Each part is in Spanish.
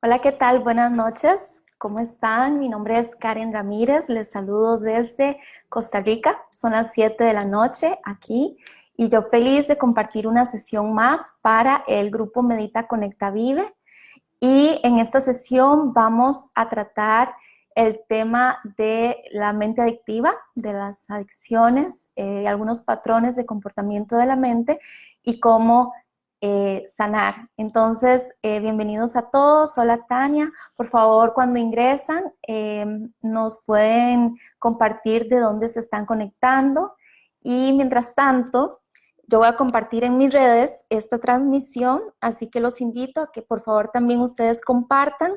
Hola, ¿qué tal? Buenas noches. ¿Cómo están? Mi nombre es Karen Ramírez. Les saludo desde Costa Rica. Son las 7 de la noche aquí y yo feliz de compartir una sesión más para el grupo Medita Conecta Vive. Y en esta sesión vamos a tratar el tema de la mente adictiva, de las adicciones, algunos patrones de comportamiento de la mente y cómo sanar. Entonces, bienvenidos a todos. Hola Tania, por favor cuando ingresan nos pueden compartir de dónde se están conectando y mientras tanto yo voy a compartir en mis redes esta transmisión, así que los invito a que por favor también ustedes compartan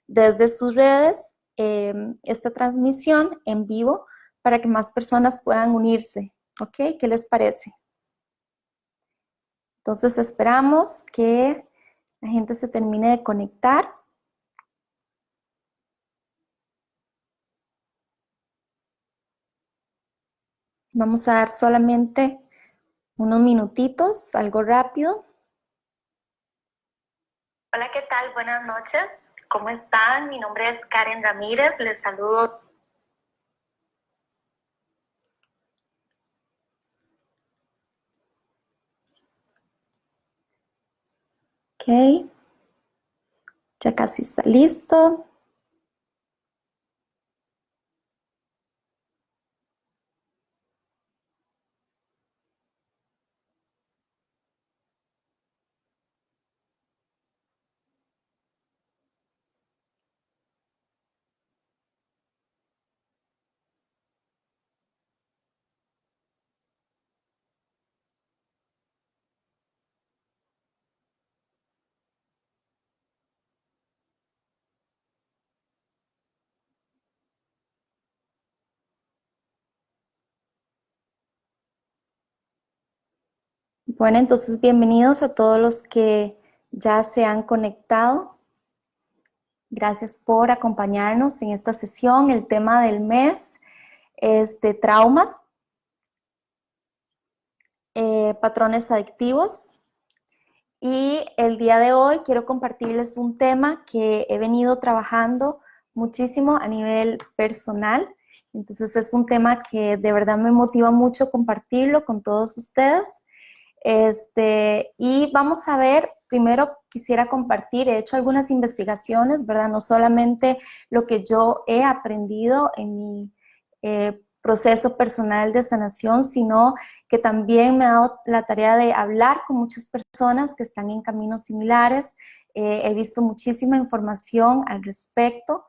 desde sus redes esta transmisión en vivo para que más personas puedan unirse. ¿Ok? ¿Qué les parece? Entonces esperamos que la gente se termine de conectar. Vamos a dar solamente unos minutitos, algo rápido. Hola, ¿qué tal? Buenas noches. ¿Cómo están? Mi nombre es Karen Ramírez. Les saludo. Ok. Ya casi está listo. Bueno, entonces bienvenidos a todos los que ya se han conectado. Gracias por acompañarnos en esta sesión. El tema del mes es de traumas, patrones adictivos. Y el día de hoy quiero compartirles un tema que he venido trabajando muchísimo a nivel personal. Entonces es un tema que de verdad me motiva mucho compartirlo con todos ustedes. Y vamos a ver, primero quisiera compartir, he hecho algunas investigaciones, ¿verdad? No solamente lo que yo he aprendido en mi proceso personal de sanación, sino que también me ha dado la tarea de hablar con muchas personas que están en caminos similares. He visto muchísima información al respecto.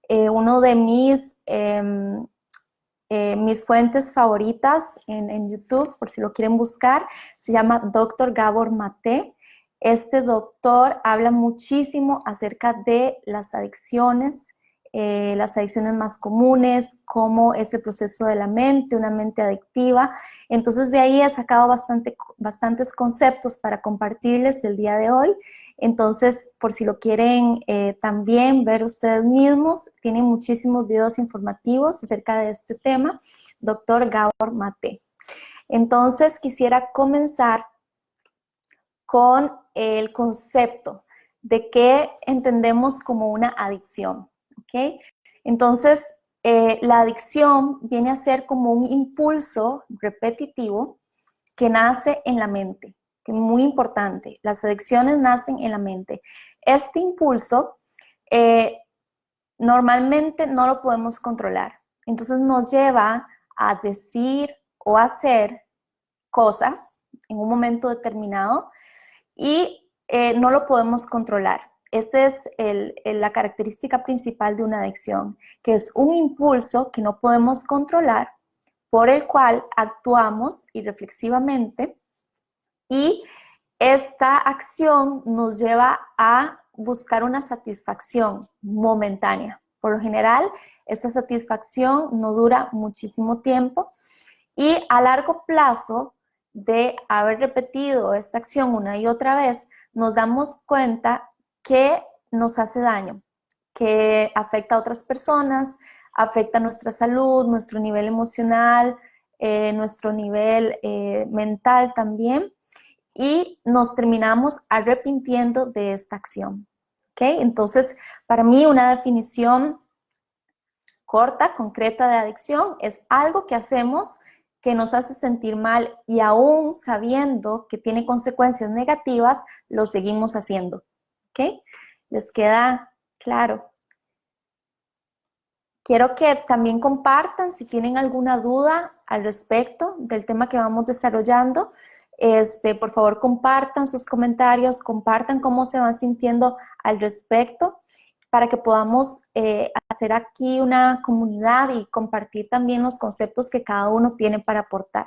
Uno de mis fuentes favoritas en YouTube, por si lo quieren buscar, se llama Dr. Gabor Mate. Este doctor habla muchísimo acerca de las adicciones más comunes, cómo es el proceso de la mente, una mente adictiva. Entonces de ahí he sacado bastantes conceptos para compartirles el día de hoy. Entonces, por si lo quieren también ver ustedes mismos, tienen muchísimos videos informativos acerca de este tema, Dr. Gabor Mate. Entonces, quisiera comenzar con el concepto de qué entendemos como una adicción, ¿ok? Entonces, la adicción viene a ser como un impulso repetitivo que nace en la mente, que es muy importante. Las adicciones nacen en la mente. Este impulso normalmente no lo podemos controlar. Entonces nos lleva a decir o hacer cosas en un momento determinado y no lo podemos controlar. Esta es la característica principal de una adicción, que es un impulso que no podemos controlar, por el cual actuamos irreflexivamente y esta acción nos lleva a buscar una satisfacción momentánea. Por lo general, esa satisfacción no dura muchísimo tiempo y a largo plazo de haber repetido esta acción una y otra vez, nos damos cuenta que nos hace daño, que afecta a otras personas, afecta nuestra salud, nuestro nivel emocional, nuestro nivel mental también, y nos terminamos arrepintiendo de esta acción. ¿ok? Entonces, para mí una definición corta, concreta de adicción es algo que hacemos que nos hace sentir mal y aún sabiendo que tiene consecuencias negativas, lo seguimos haciendo, ¿ok? ¿Les queda claro? Quiero que también compartan si tienen alguna duda al respecto del tema que vamos desarrollando. Por favor, compartan sus comentarios, compartan cómo se van sintiendo al respecto para que podamos hacer aquí una comunidad y compartir también los conceptos que cada uno tiene para aportar.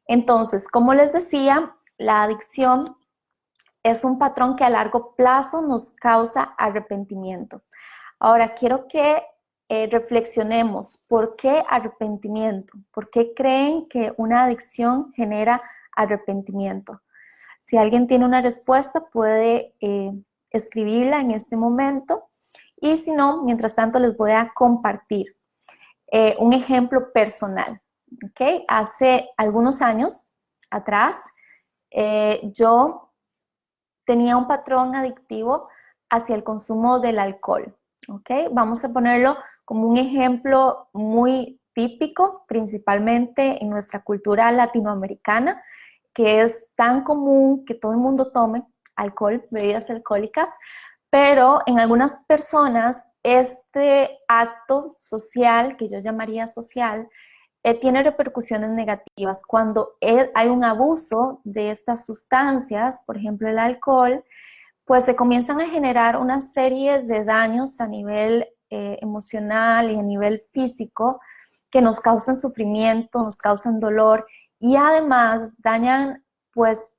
Entonces, como les decía, la adicción es un patrón que a largo plazo nos causa arrepentimiento. Ahora, quiero que reflexionemos, ¿por qué arrepentimiento? ¿Por qué creen que una adicción genera arrepentimiento? Si alguien tiene una respuesta, puede escribirla en este momento. Y si no, mientras tanto les voy a compartir un ejemplo personal. ¿Okay? Hace algunos años atrás, yo tenía un patrón adictivo hacia el consumo del alcohol. ¿Okay? Vamos a ponerlo como un ejemplo muy típico, principalmente en nuestra cultura latinoamericana, que es tan común que todo el mundo tome alcohol, bebidas alcohólicas, pero en algunas personas este acto social, que yo llamaría social, tiene repercusiones negativas. Cuando hay un abuso de estas sustancias, por ejemplo el alcohol, pues se comienzan a generar una serie de daños a nivel emocional y a nivel físico que nos causan sufrimiento, nos causan dolor y además dañan pues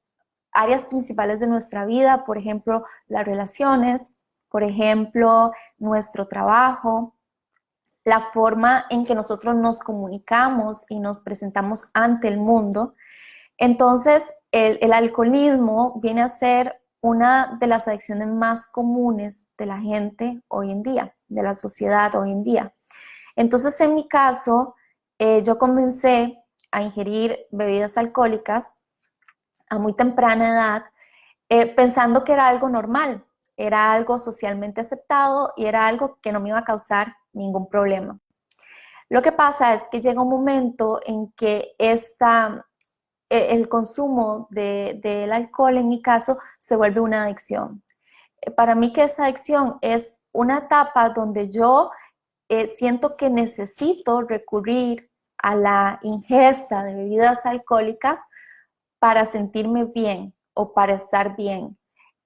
áreas principales de nuestra vida, por ejemplo, las relaciones, por ejemplo, nuestro trabajo, la forma en que nosotros nos comunicamos y nos presentamos ante el mundo. Entonces, el alcoholismo viene a ser una de las adicciones más comunes de la gente hoy en día, de la sociedad hoy en día. Entonces, en mi caso, yo comencé a ingerir bebidas alcohólicas a muy temprana edad, pensando que era algo normal, era algo socialmente aceptado y era algo que no me iba a causar ningún problema. Lo que pasa es que llega un momento en que el consumo del alcohol, en mi caso, se vuelve una adicción. Para mí que esa adicción es una etapa donde yo siento que necesito recurrir a la ingesta de bebidas alcohólicas para sentirme bien o para estar bien.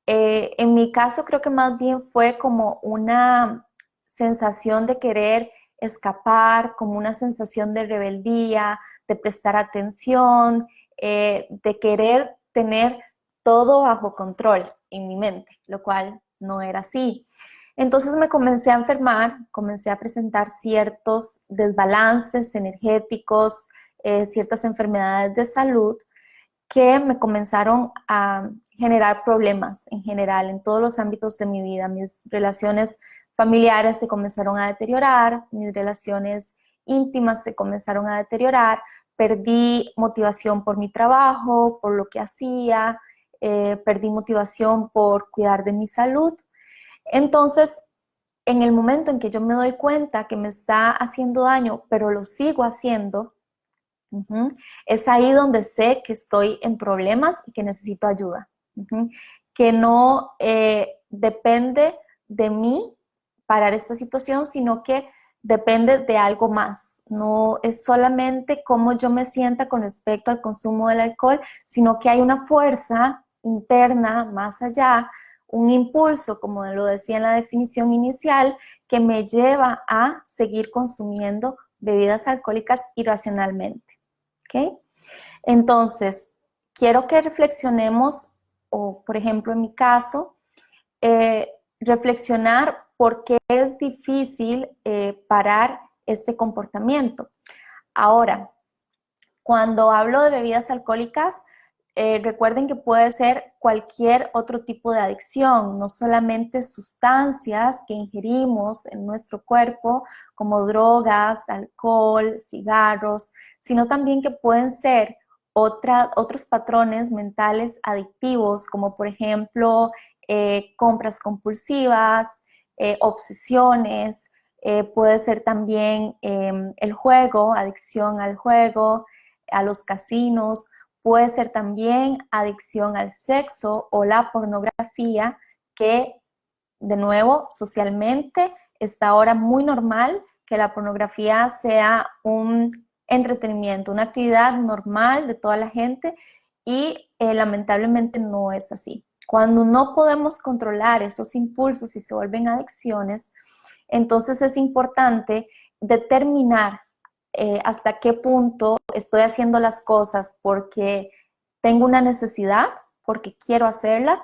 En mi caso creo que más bien fue como una sensación de querer escapar, como una sensación de rebeldía, de prestar atención, de querer tener todo bajo control en mi mente, lo cual no era así. Entonces me comencé a enfermar, comencé a presentar ciertos desbalances energéticos, ciertas enfermedades de salud que me comenzaron a generar problemas en general en todos los ámbitos de mi vida. Mis relaciones familiares se comenzaron a deteriorar, mis relaciones íntimas se comenzaron a deteriorar, perdí motivación por mi trabajo, por lo que hacía, perdí motivación por cuidar de mi salud. Entonces, en el momento en que yo me doy cuenta que me está haciendo daño, pero lo sigo haciendo, es ahí donde sé que estoy en problemas y que necesito ayuda. Que no depende de mí parar esta situación, sino que depende de algo más. No es solamente cómo yo me sienta con respecto al consumo del alcohol, sino que hay una fuerza interna más allá, un impulso, como lo decía en la definición inicial, que me lleva a seguir consumiendo bebidas alcohólicas irracionalmente. ¿Okay? Entonces, quiero que reflexionemos, o por ejemplo en mi caso, reflexionar por qué es difícil parar este comportamiento. Ahora, cuando hablo de bebidas alcohólicas, recuerden que puede ser cualquier otro tipo de adicción, no solamente sustancias que ingerimos en nuestro cuerpo, como drogas, alcohol, cigarros, sino también que pueden ser otros patrones mentales adictivos, como por ejemplo compras compulsivas, obsesiones, puede ser también el juego, adicción al juego, a los casinos, puede ser también adicción al sexo o la pornografía, que de nuevo socialmente está ahora muy normal que la pornografía sea un entretenimiento, una actividad normal de toda la gente y lamentablemente no es así. Cuando no podemos controlar esos impulsos y se vuelven adicciones, entonces es importante determinar hasta qué punto estoy haciendo las cosas porque tengo una necesidad, porque quiero hacerlas,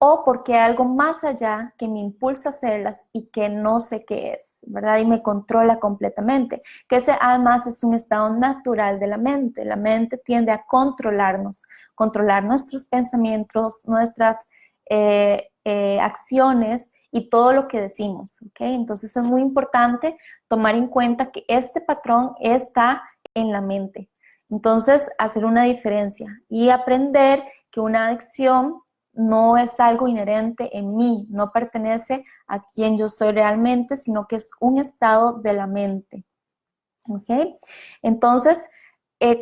o porque hay algo más allá que me impulsa a hacerlas y que no sé qué es, ¿verdad? Y me controla completamente. Que ese además es un estado natural de la mente. La mente tiende a controlarnos, controlar nuestros pensamientos, nuestras acciones y todo lo que decimos, ¿ok? Entonces es muy importante tomar en cuenta que este patrón está en la mente. Entonces, hacer una diferencia y aprender que una adicción no es algo inherente en mí, no pertenece a quien yo soy realmente, sino que es un estado de la mente. ¿Ok? Entonces,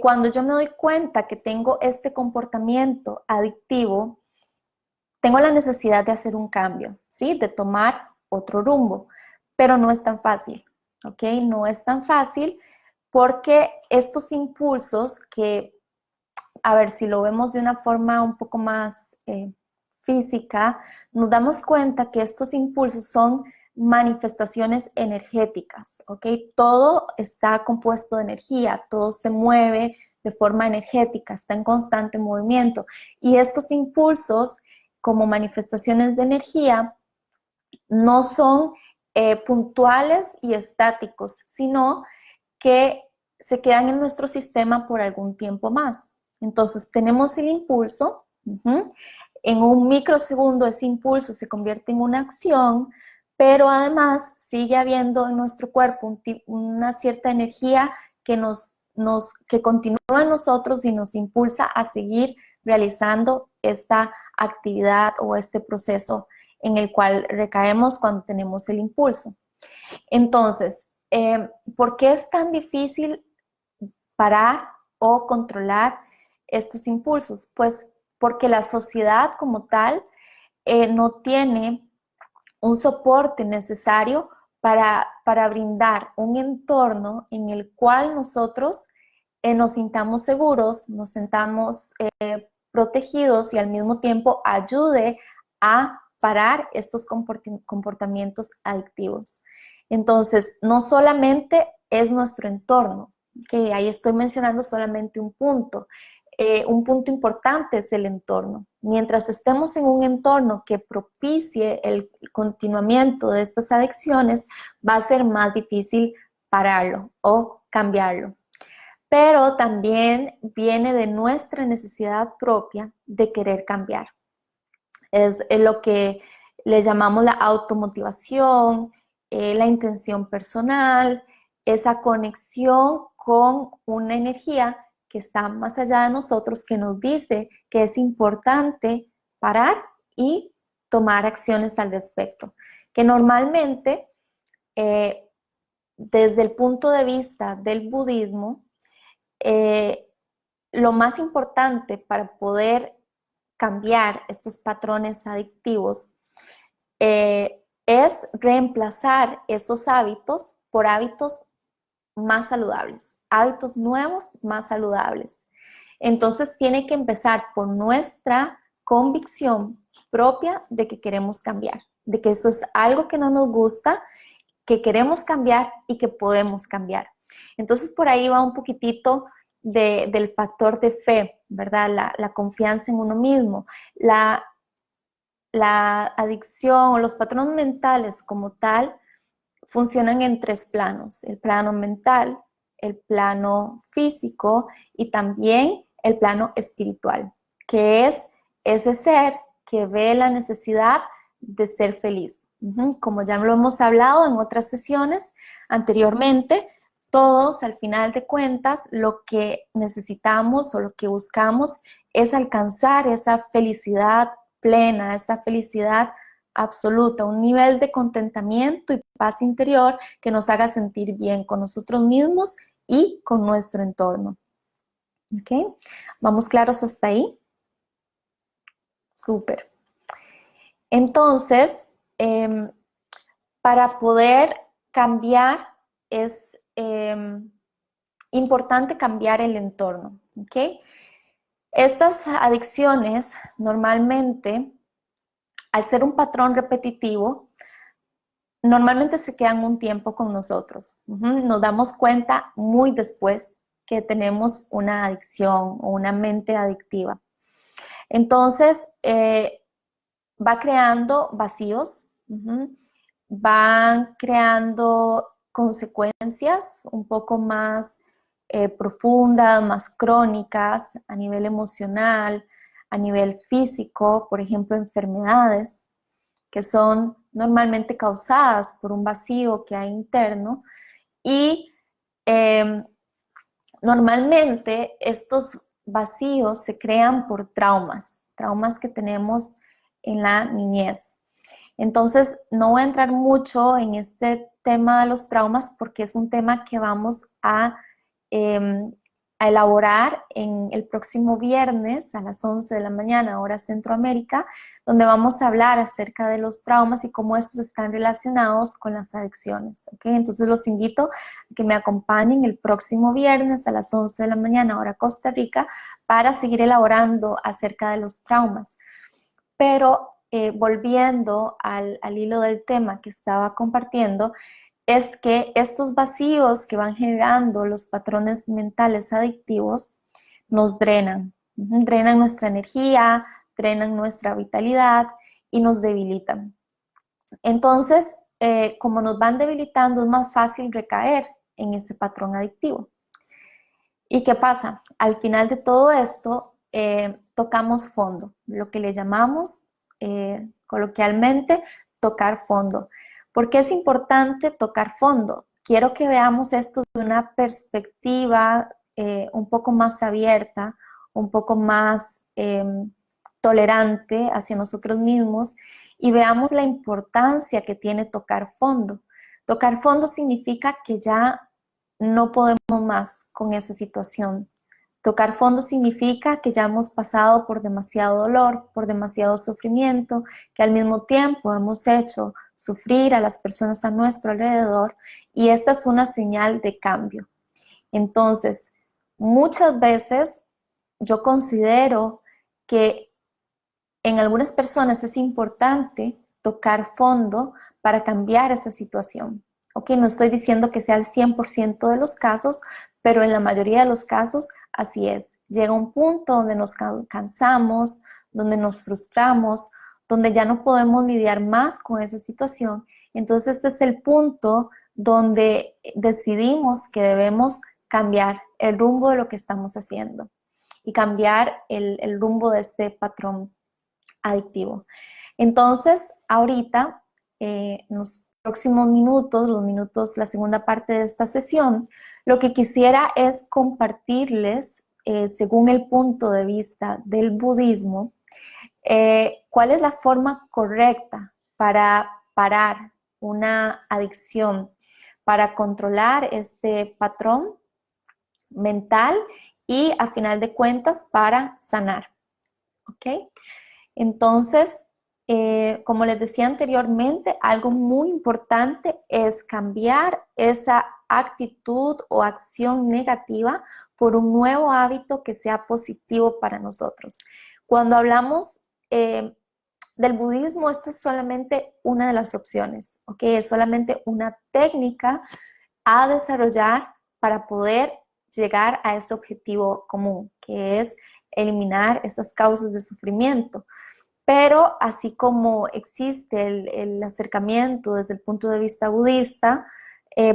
cuando yo me doy cuenta que tengo este comportamiento adictivo, tengo la necesidad de hacer un cambio, ¿sí? De tomar otro rumbo, pero no es tan fácil, ¿ok? No es tan fácil porque estos impulsos que, a ver, si lo vemos de una forma un poco más física, nos damos cuenta que estos impulsos son manifestaciones energéticas, ¿ok? Todo está compuesto de energía, todo se mueve de forma energética, está en constante movimiento. Y estos impulsos, como manifestaciones de energía, no son puntuales y estáticos, sino que se quedan en nuestro sistema por algún tiempo más. Entonces tenemos el impulso, en un microsegundo ese impulso se convierte en una acción, pero además sigue habiendo en nuestro cuerpo una cierta energía que continúa en nosotros y nos impulsa a seguir realizando esta actividad o este proceso en el cual recaemos cuando tenemos el impulso. Entonces, ¿por qué es tan difícil parar o controlar estos impulsos? Pues porque la sociedad como tal no tiene un soporte necesario para brindar un entorno en el cual nosotros nos sintamos seguros, nos sintamos protegidos y al mismo tiempo ayude a parar estos comportamientos adictivos. Entonces, no solamente es nuestro entorno, que ahí estoy mencionando solamente un punto importante es el entorno. Mientras estemos en un entorno que propicie el continuamiento de estas adicciones, va a ser más difícil pararlo o cambiarlo. Pero también viene de nuestra necesidad propia de querer cambiar. Es lo que le llamamos la automotivación, la intención personal, esa conexión con una energía que está más allá de nosotros, que nos dice que es importante parar y tomar acciones al respecto. Que normalmente, desde el punto de vista del budismo, lo más importante para poder cambiar estos patrones adictivos es reemplazar esos hábitos por hábitos más saludables, hábitos nuevos más saludables. Entonces tiene que empezar por nuestra convicción propia de que queremos cambiar, de que eso es algo que no nos gusta, que queremos cambiar y que podemos cambiar. Entonces por ahí va un poquitito del factor de fe, ¿verdad? La confianza en uno mismo, la adicción o los patrones mentales como tal funcionan en tres planos: el plano mental, el plano físico y también el plano espiritual, que es ese ser que ve la necesidad de ser feliz. Como ya lo hemos hablado en otras sesiones anteriormente, todos al final de cuentas lo que necesitamos o lo que buscamos es alcanzar esa felicidad plena, esa felicidad absoluta, un nivel de contentamiento y paz interior que nos haga sentir bien con nosotros mismos y con nuestro entorno. ¿Ok? ¿Vamos claros hasta ahí? Súper. Entonces, para poder cambiar es importante cambiar el entorno. ¿Ok? Estas adicciones normalmente, al ser un patrón repetitivo, normalmente se quedan un tiempo con nosotros. Nos damos cuenta muy después que tenemos una adicción o una mente adictiva. Entonces, va creando vacíos, van creando consecuencias un poco más profundas, más crónicas a nivel emocional, a nivel físico, por ejemplo, enfermedades que son normalmente causadas por un vacío que hay interno y normalmente estos vacíos se crean por traumas que tenemos en la niñez. Entonces, no voy a entrar mucho en este tema de los traumas porque es un tema que vamos a elaborar en el próximo viernes a las 11 de la mañana, hora Centroamérica, donde vamos a hablar acerca de los traumas y cómo estos están relacionados con las adicciones. ¿Okay? Entonces, los invito a que me acompañen el próximo viernes a las 11 de la mañana, hora Costa Rica, para seguir elaborando acerca de los traumas. Pero volviendo al hilo del tema que estaba compartiendo, es que estos vacíos que van generando los patrones mentales adictivos nos drenan, drenan nuestra energía, drenan nuestra vitalidad y nos debilitan. Entonces, como nos van debilitando, es más fácil recaer en ese patrón adictivo. ¿Y qué pasa? Al final de todo esto, tocamos fondo, lo que le llamamos coloquialmente tocar fondo. ¿Por qué es importante tocar fondo? Quiero que veamos esto de una perspectiva un poco más abierta, un poco más tolerante hacia nosotros mismos y veamos la importancia que tiene tocar fondo. Tocar fondo significa que ya no podemos más con esa situación. Tocar fondo significa que ya hemos pasado por demasiado dolor, por demasiado sufrimiento, que al mismo tiempo hemos hecho sufrir a las personas a nuestro alrededor y esta es una señal de cambio. Entonces, muchas veces yo considero que en algunas personas es importante tocar fondo para cambiar esa situación. Ok, no estoy diciendo que sea el 100% de los casos, pero en la mayoría de los casos así es. Llega un punto donde nos cansamos, donde nos frustramos, donde ya no podemos lidiar más con esa situación. Entonces este es el punto donde decidimos que debemos cambiar el rumbo de lo que estamos haciendo y cambiar el rumbo de este patrón adictivo. Entonces, ahorita, en los próximos minutos, la segunda parte de esta sesión, lo que quisiera es compartirles, según el punto de vista del budismo, cuál es la forma correcta para parar una adicción, para controlar este patrón mental y, a final de cuentas, para sanar. ¿Ok? Entonces, como les decía anteriormente, algo muy importante es cambiar esa actitud o acción negativa por un nuevo hábito que sea positivo para nosotros. Cuando hablamos del budismo, esto es solamente una de las opciones, ¿ok? Es solamente una técnica a desarrollar para poder llegar a ese objetivo común, que es eliminar esas causas de sufrimiento. Pero así como existe el acercamiento desde el punto de vista budista,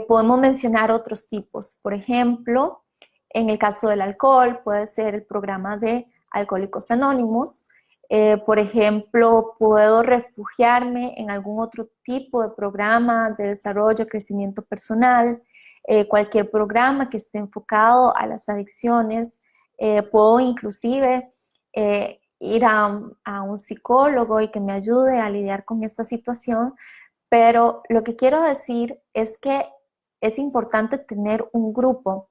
podemos mencionar otros tipos. Por ejemplo, en el caso del alcohol, puede ser el programa de Alcohólicos Anónimos. Por ejemplo, puedo refugiarme en algún otro tipo de programa de desarrollo, crecimiento personal, cualquier programa que esté enfocado a las adicciones. Puedo inclusive ir a un psicólogo y que me ayude a lidiar con esta situación, pero lo que quiero decir es que es importante tener un grupo,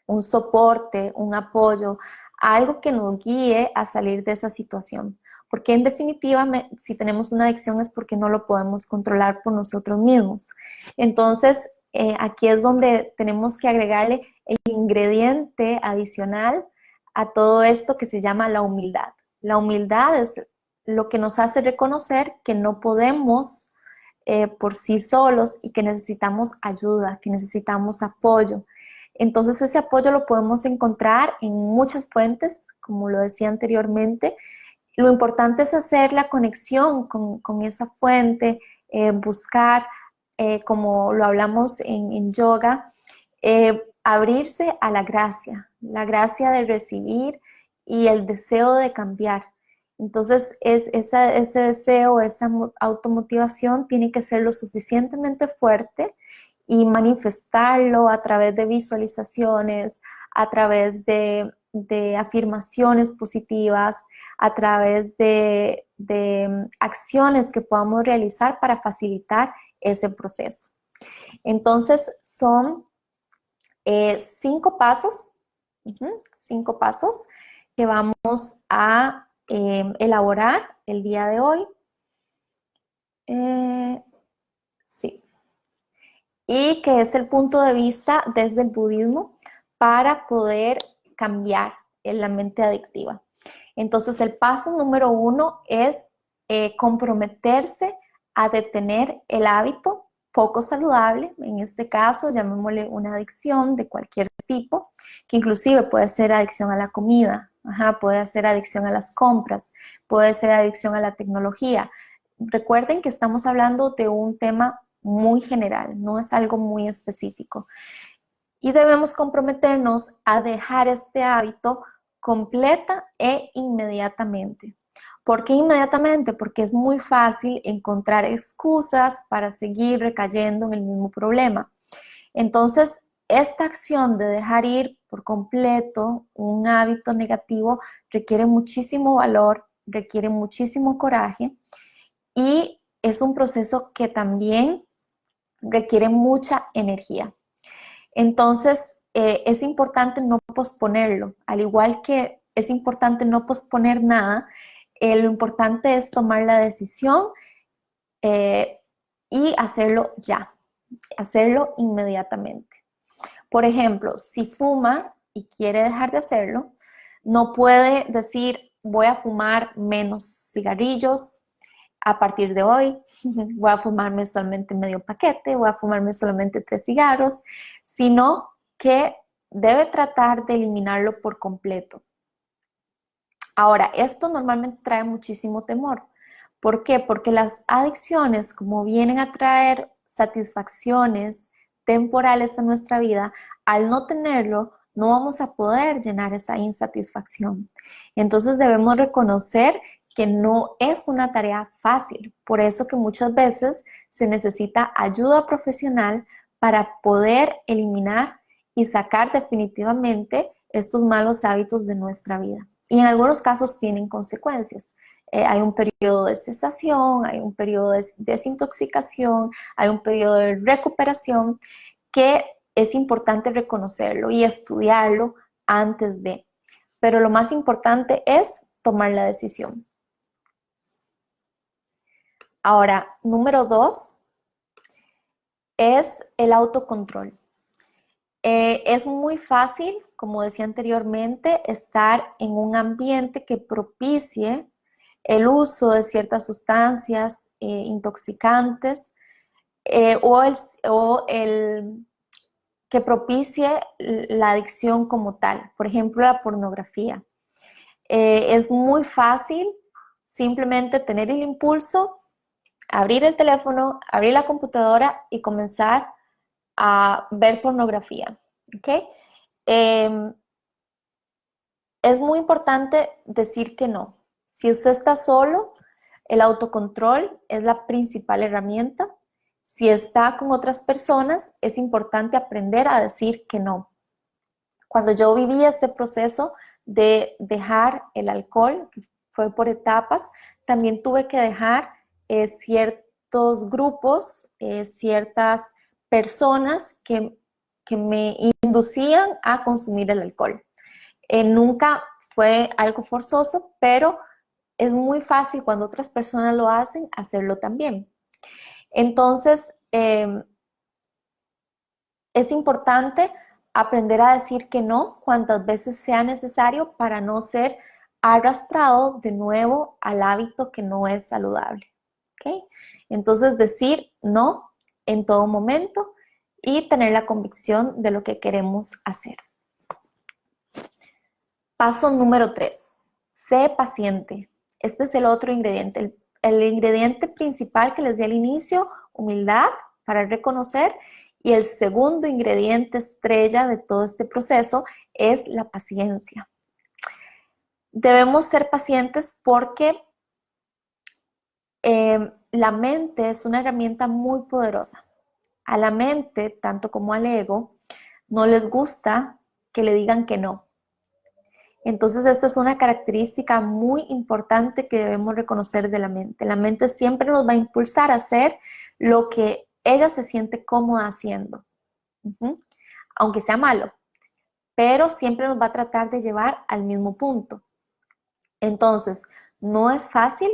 un soporte, un apoyo, algo que nos guíe a salir de esa situación. Porque en definitiva, si tenemos una adicción es porque no lo podemos controlar por nosotros mismos. Entonces, aquí es donde tenemos que agregarle el ingrediente adicional a todo esto que se llama la humildad. La humildad es lo que nos hace reconocer que no podemos por sí solos y que necesitamos ayuda, que necesitamos apoyo. Entonces ese apoyo lo podemos encontrar en muchas fuentes, como lo decía anteriormente. Lo importante es hacer la conexión con esa fuente, buscar, como lo hablamos en yoga, abrirse a la gracia de recibir y el deseo de cambiar. Entonces, ese deseo, esa automotivación tiene que ser lo suficientemente fuerte y manifestarlo a través de visualizaciones, a través de afirmaciones positivas, a través de acciones que podamos realizar para facilitar ese proceso. Entonces, son 5 pasos, 5 pasos que vamos a elaborar el día de hoy. Sí. Y que es el punto de vista desde el budismo para poder cambiar en la mente adictiva. Entonces, el paso número 1 es comprometerse a detener el hábito poco saludable, en este caso llamémosle una adicción de cualquier tipo, que inclusive puede ser adicción a la comida, puede ser adicción a las compras, puede ser adicción a la tecnología. Recuerden que estamos hablando de un tema muy general, no es algo muy específico. Y debemos comprometernos a dejar este hábito completa e inmediatamente. ¿Por qué inmediatamente? Porque es muy fácil encontrar excusas para seguir recayendo en el mismo problema. Entonces, esta acción de dejar ir por completo un hábito negativo requiere muchísimo valor, requiere muchísimo coraje y es un proceso que también requiere mucha energía. Entonces, es importante no posponerlo, al igual que es importante no posponer nada, lo importante es tomar la decisión y hacerlo ya, hacerlo inmediatamente. Por ejemplo, si fuma y quiere dejar de hacerlo, no puede decir voy a fumar menos cigarrillos a partir de hoy, voy a fumarme solamente medio paquete, voy a fumarme solamente 3 cigarros, sino que debe tratar de eliminarlo por completo. Ahora, esto normalmente trae muchísimo temor. ¿Por qué? Porque las adicciones, como vienen a traer satisfacciones temporales en nuestra vida, al no tenerlo, no vamos a poder llenar esa insatisfacción. Entonces debemos reconocer que no es una tarea fácil. Por eso que muchas veces se necesita ayuda profesional para poder eliminar y sacar definitivamente estos malos hábitos de nuestra vida. Y en algunos casos tienen consecuencias. Hay un periodo de cesación, hay un periodo de desintoxicación, hay un periodo de recuperación que es importante reconocerlo y estudiarlo antes de. Pero lo más importante es tomar la decisión. Ahora, número 2 es el autocontrol. Es muy fácil, como decía anteriormente, estar en un ambiente que propicie el uso de ciertas sustancias intoxicantes o el que propicie la adicción como tal, por ejemplo, la pornografía. Es muy fácil simplemente tener el impulso, abrir el teléfono, abrir la computadora y comenzar a ver pornografía, ¿ok? Es muy importante decir que no. Si usted está solo, el autocontrol es la principal herramienta. Si está con otras personas, es importante aprender a decir que no. Cuando yo vivía este proceso de dejar el alcohol, que fue por etapas. También tuve que dejar ciertos grupos, ciertas personas que me inducían a consumir el alcohol. Nunca fue algo forzoso, pero es muy fácil cuando otras personas lo hacen, hacerlo también. Entonces, es importante aprender a decir que no cuantas veces sea necesario para no ser arrastrado de nuevo al hábito que no es saludable. ¿Okay? Entonces, decir no en todo momento y tener la convicción de lo que queremos hacer. Paso número 3. Sé paciente. Este es el otro ingrediente. El ingrediente principal que les di al inicio, humildad para reconocer. Y el segundo ingrediente estrella de todo este proceso es la paciencia. Debemos ser pacientes porque la mente es una herramienta muy poderosa. A la mente, tanto como al ego, no les gusta que le digan que no. Entonces, esta es una característica muy importante que debemos reconocer de la mente. La mente siempre nos va a impulsar a hacer lo que ella se siente cómoda haciendo, aunque sea malo, pero siempre nos va a tratar de llevar al mismo punto. Entonces, no es fácil,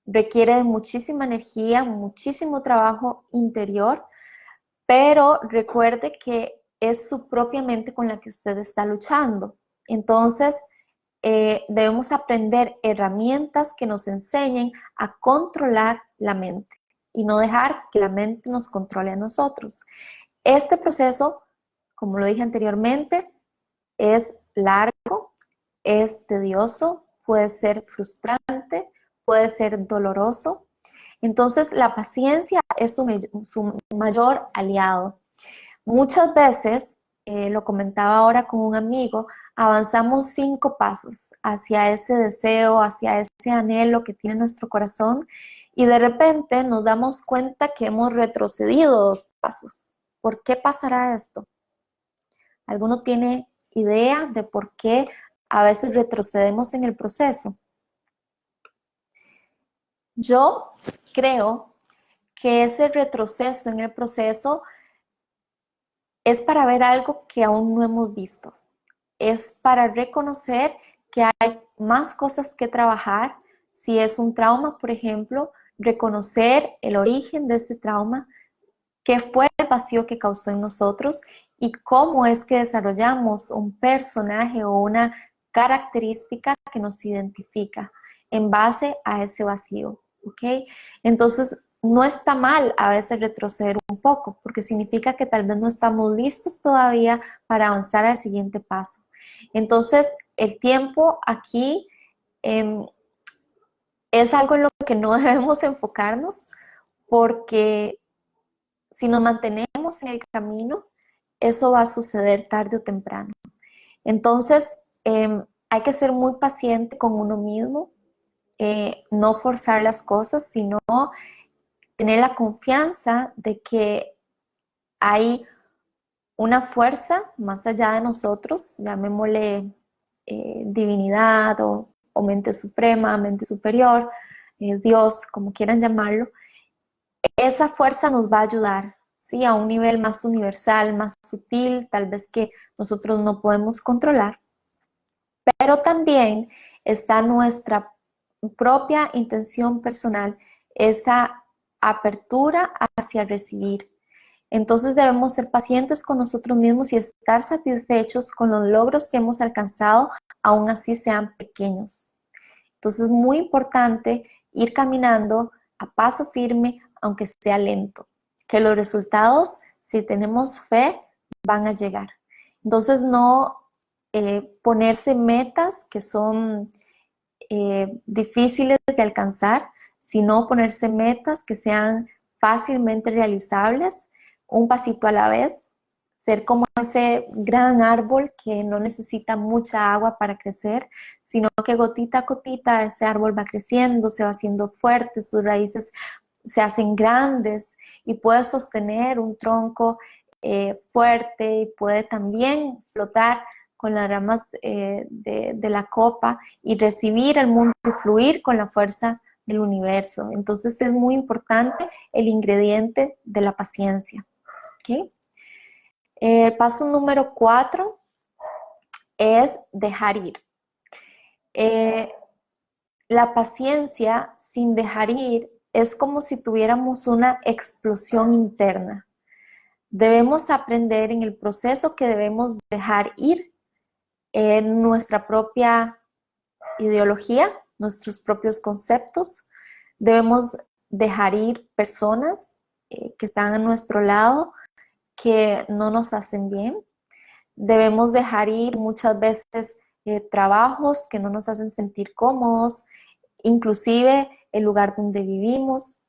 requiere de muchísima energía, muchísimo trabajo interior, pero recuerde que es su propia mente con la que usted está luchando. Entonces, debemos aprender herramientas que nos enseñen a controlar la mente y no dejar que la mente nos controle a nosotros. Este proceso, como lo dije anteriormente, es largo, es tedioso, puede ser frustrante, puede ser doloroso. Entonces, la paciencia es su mayor aliado. Muchas veces, lo comentaba ahora con un amigo, avanzamos 5 pasos hacia ese deseo, hacia ese anhelo que tiene nuestro corazón y de repente nos damos cuenta que hemos retrocedido 2 pasos. ¿Por qué pasará esto? ¿Alguno tiene idea de por qué a veces retrocedemos en el proceso? Yo creo que ese retroceso en el proceso es para ver algo que aún no hemos visto. Es para reconocer que hay más cosas que trabajar. Si es un trauma, por ejemplo, reconocer el origen de ese trauma, qué fue el vacío que causó en nosotros y cómo es que desarrollamos un personaje o una característica que nos identifica en base a ese vacío, ¿ok? Entonces, no está mal a veces retroceder un poco, porque significa que tal vez no estamos listos todavía para avanzar al siguiente paso. Entonces, el tiempo aquí es algo en lo que no debemos enfocarnos, porque si nos mantenemos en el camino, eso va a suceder tarde o temprano. Entonces, hay que ser muy paciente con uno mismo, no forzar las cosas, sino tener la confianza de que hay una fuerza más allá de nosotros, llamémosle divinidad o mente suprema, mente superior, Dios, como quieran llamarlo. Esa fuerza nos va a ayudar, ¿sí? A un nivel más universal, más sutil, tal vez que nosotros no podemos controlar, pero también está nuestra propia intención personal, esa apertura hacia recibir. Entonces debemos ser pacientes con nosotros mismos y estar satisfechos con los logros que hemos alcanzado, aun así sean pequeños. Entonces es muy importante ir caminando a paso firme, aunque sea lento, que los resultados, si tenemos fe, van a llegar. Entonces no ponerse metas que son difíciles de alcanzar, sino ponerse metas que sean fácilmente realizables, un pasito a la vez, ser como ese gran árbol que no necesita mucha agua para crecer, sino que gotita a gotita ese árbol va creciendo, se va haciendo fuerte, sus raíces se hacen grandes y puede sostener un tronco fuerte y puede también flotar con las ramas de la copa y recibir el mundo y fluir con la fuerza del universo. Entonces es muy importante el ingrediente de la paciencia. ¿Okay? El paso número 4 es dejar ir. La paciencia sin dejar ir es como si tuviéramos una explosión interna. Debemos aprender en el proceso que debemos dejar ir nuestra propia ideología, nuestros propios conceptos. Debemos dejar ir personas que están a nuestro lado, que no nos hacen bien. Debemos dejar ir muchas veces trabajos que no nos hacen sentir cómodos, inclusive el lugar donde vivimos.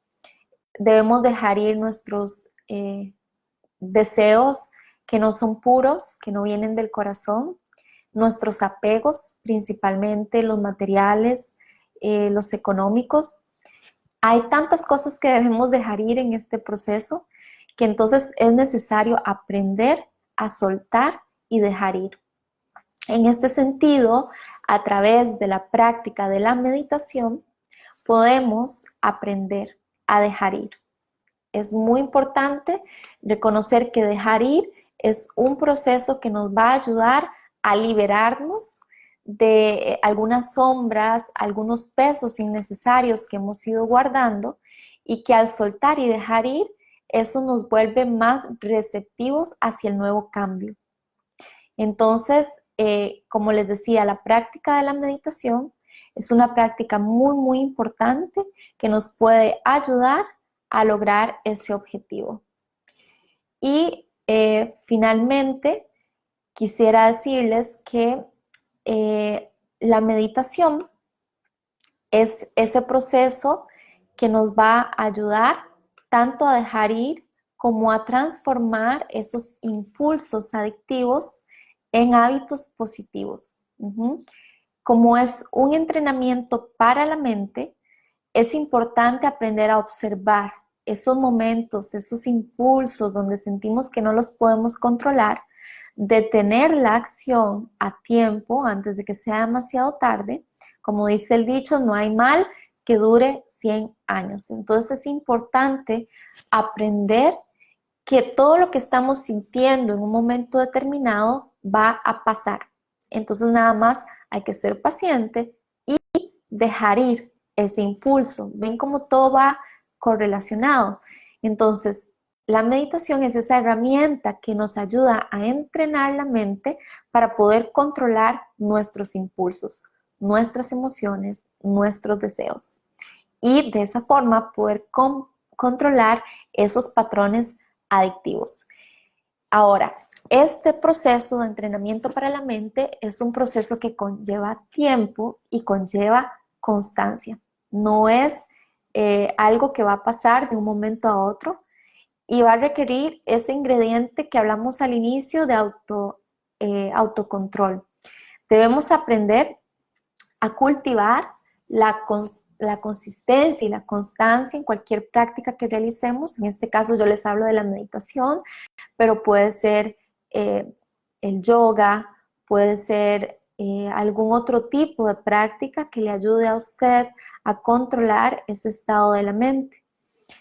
Debemos dejar ir nuestros deseos que no son puros, que no vienen del corazón, nuestros apegos, principalmente los materiales, los económicos. Hay tantas cosas que debemos dejar ir en este proceso que entonces es necesario aprender a soltar y dejar ir. En este sentido, a través de la práctica de la meditación, podemos aprender a dejar ir. Es muy importante reconocer que dejar ir es un proceso que nos va a ayudar a liberarnos de algunas sombras, algunos pesos innecesarios que hemos ido guardando y que al soltar y dejar ir, eso nos vuelve más receptivos hacia el nuevo cambio. Entonces, como les decía, la práctica de la meditación es una práctica muy, muy importante que nos puede ayudar a lograr ese objetivo. Y finalmente, quisiera decirles que la meditación es ese proceso que nos va a ayudar tanto a dejar ir como a transformar esos impulsos adictivos en hábitos positivos. Como es un entrenamiento para la mente, es importante aprender a observar esos momentos, esos impulsos donde sentimos que no los podemos controlar, detener la acción a tiempo antes de que sea demasiado tarde. Como dice el dicho, no hay mal que dure 100 años. Entonces es importante aprender que todo lo que estamos sintiendo en un momento determinado va a pasar. Entonces nada más hay que ser paciente y dejar ir ese impulso. Ven cómo todo va correlacionado. Entonces, la meditación es esa herramienta que nos ayuda a entrenar la mente para poder controlar nuestros impulsos, nuestras emociones, nuestros deseos. Y de esa forma poder controlar esos patrones adictivos. Ahora, este proceso de entrenamiento para la mente es un proceso que conlleva tiempo y conlleva constancia. No es algo que va a pasar de un momento a otro y va a requerir ese ingrediente que hablamos al inicio de autocontrol. Debemos aprender a cultivar la consistencia y la constancia en cualquier práctica que realicemos. En este caso yo les hablo de la meditación, pero puede ser el yoga, puede ser algún otro tipo de práctica que le ayude a usted a controlar ese estado de la mente.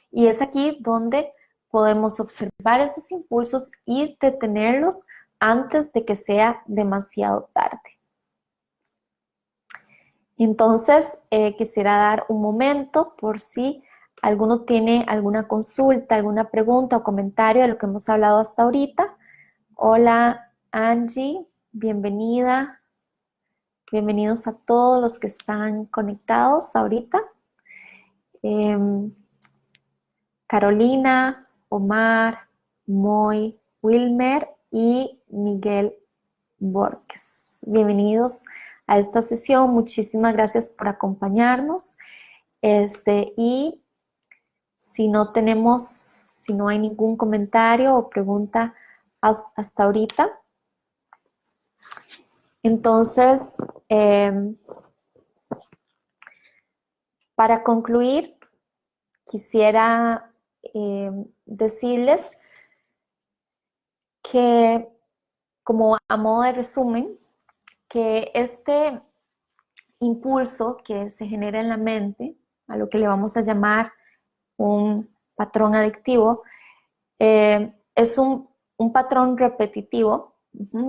Y es aquí donde podemos observar esos impulsos y detenerlos antes de que sea demasiado tarde. Entonces, quisiera dar un momento por si alguno tiene alguna consulta, alguna pregunta o comentario de lo que hemos hablado hasta ahorita. Hola Angie, bienvenida. Bienvenidos a todos los que están conectados ahorita. Carolina, Omar, Moy, Wilmer y Miguel Borges. Bienvenidos a esta sesión. Muchísimas gracias por acompañarnos. Y si no hay ningún comentario o pregunta hasta ahorita, entonces, para concluir, quisiera decirles que, como a modo de resumen, que este impulso que se genera en la mente, a lo que le vamos a llamar un patrón adictivo, es un patrón repetitivo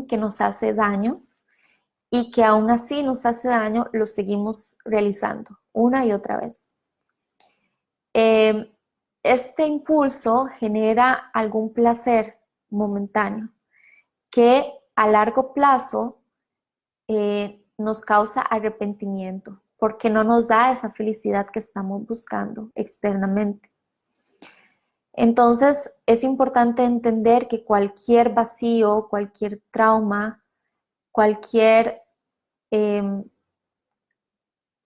que nos hace daño y que aún así nos hace daño, lo seguimos realizando una y otra vez. Este impulso genera algún placer momentáneo que a largo plazo nos causa arrepentimiento porque no nos da esa felicidad que estamos buscando externamente. Entonces es importante entender que cualquier vacío, cualquier trauma, cualquier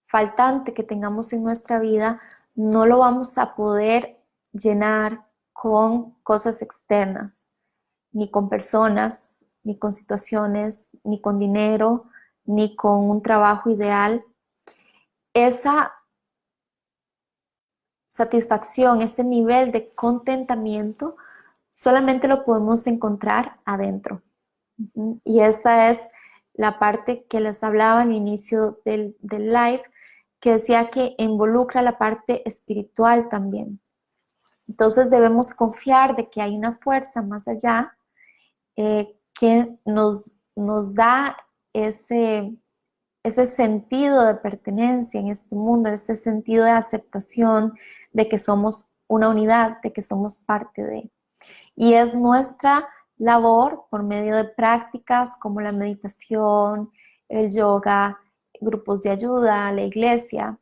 faltante que tengamos en nuestra vida, no lo vamos a poder llenar con cosas externas, ni con personas, ni con situaciones, ni con dinero, ni con un trabajo ideal. Esa satisfacción, ese nivel de contentamiento, solamente lo podemos encontrar adentro. Y esta es la parte que les hablaba al inicio del live, que decía que involucra la parte espiritual también. Entonces debemos confiar de que hay una fuerza más allá que nos da ese sentido de pertenencia en este mundo, ese sentido de aceptación de que somos una unidad, de que somos parte de. Y es nuestra labor por medio de prácticas como la meditación, el yoga, grupos de ayuda, la iglesia,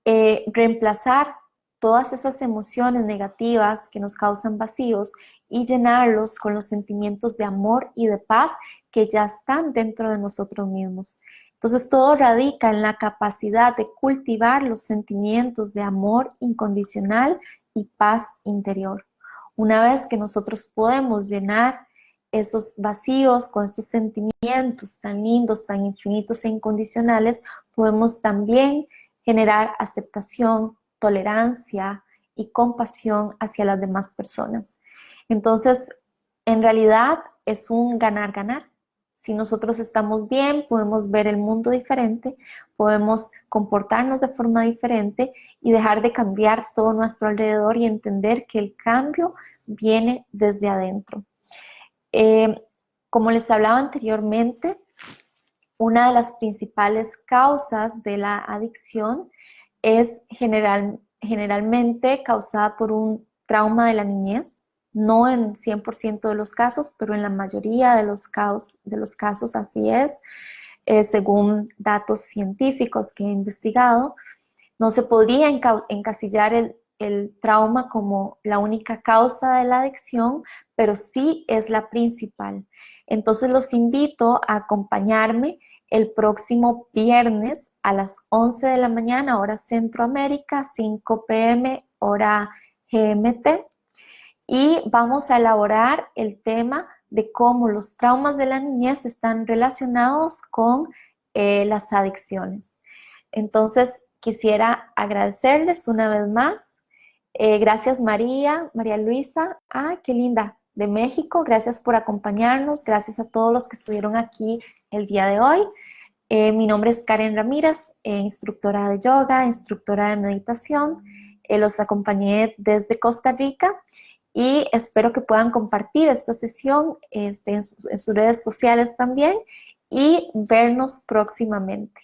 reemplazar todas esas emociones negativas que nos causan vacíos y llenarlos con los sentimientos de amor y de paz que ya están dentro de nosotros mismos. Entonces todo radica en la capacidad de cultivar los sentimientos de amor incondicional y paz interior. Una vez que nosotros podemos llenar esos vacíos con estos sentimientos tan lindos, tan infinitos e incondicionales, podemos también generar aceptación, tolerancia y compasión hacia las demás personas. Entonces, en realidad es un ganar-ganar. Si nosotros estamos bien, podemos ver el mundo diferente, podemos comportarnos de forma diferente y dejar de cambiar todo nuestro alrededor y entender que el cambio viene desde adentro. Como les hablaba anteriormente, una de las principales causas de la adicción es generalmente causada por un trauma de la niñez, no en 100% de los casos, pero en la mayoría de los casos así es, según datos científicos que he investigado. No se podría encasillar el trauma como la única causa de la adicción, pero sí es la principal. Entonces los invito a acompañarme el próximo viernes a las 11 de la mañana, hora Centroamérica, 5 p.m. hora GMT, y vamos a elaborar el tema de cómo los traumas de la niñez están relacionados con las adicciones. Entonces, quisiera agradecerles una vez más. Gracias María Luisa. Ah, qué linda, de México. Gracias por acompañarnos. Gracias a todos los que estuvieron aquí el día de hoy. Mi nombre es Karen Ramírez, instructora de yoga, instructora de meditación. Los acompañé desde Costa Rica y espero que puedan compartir esta sesión en sus redes sociales también y vernos próximamente.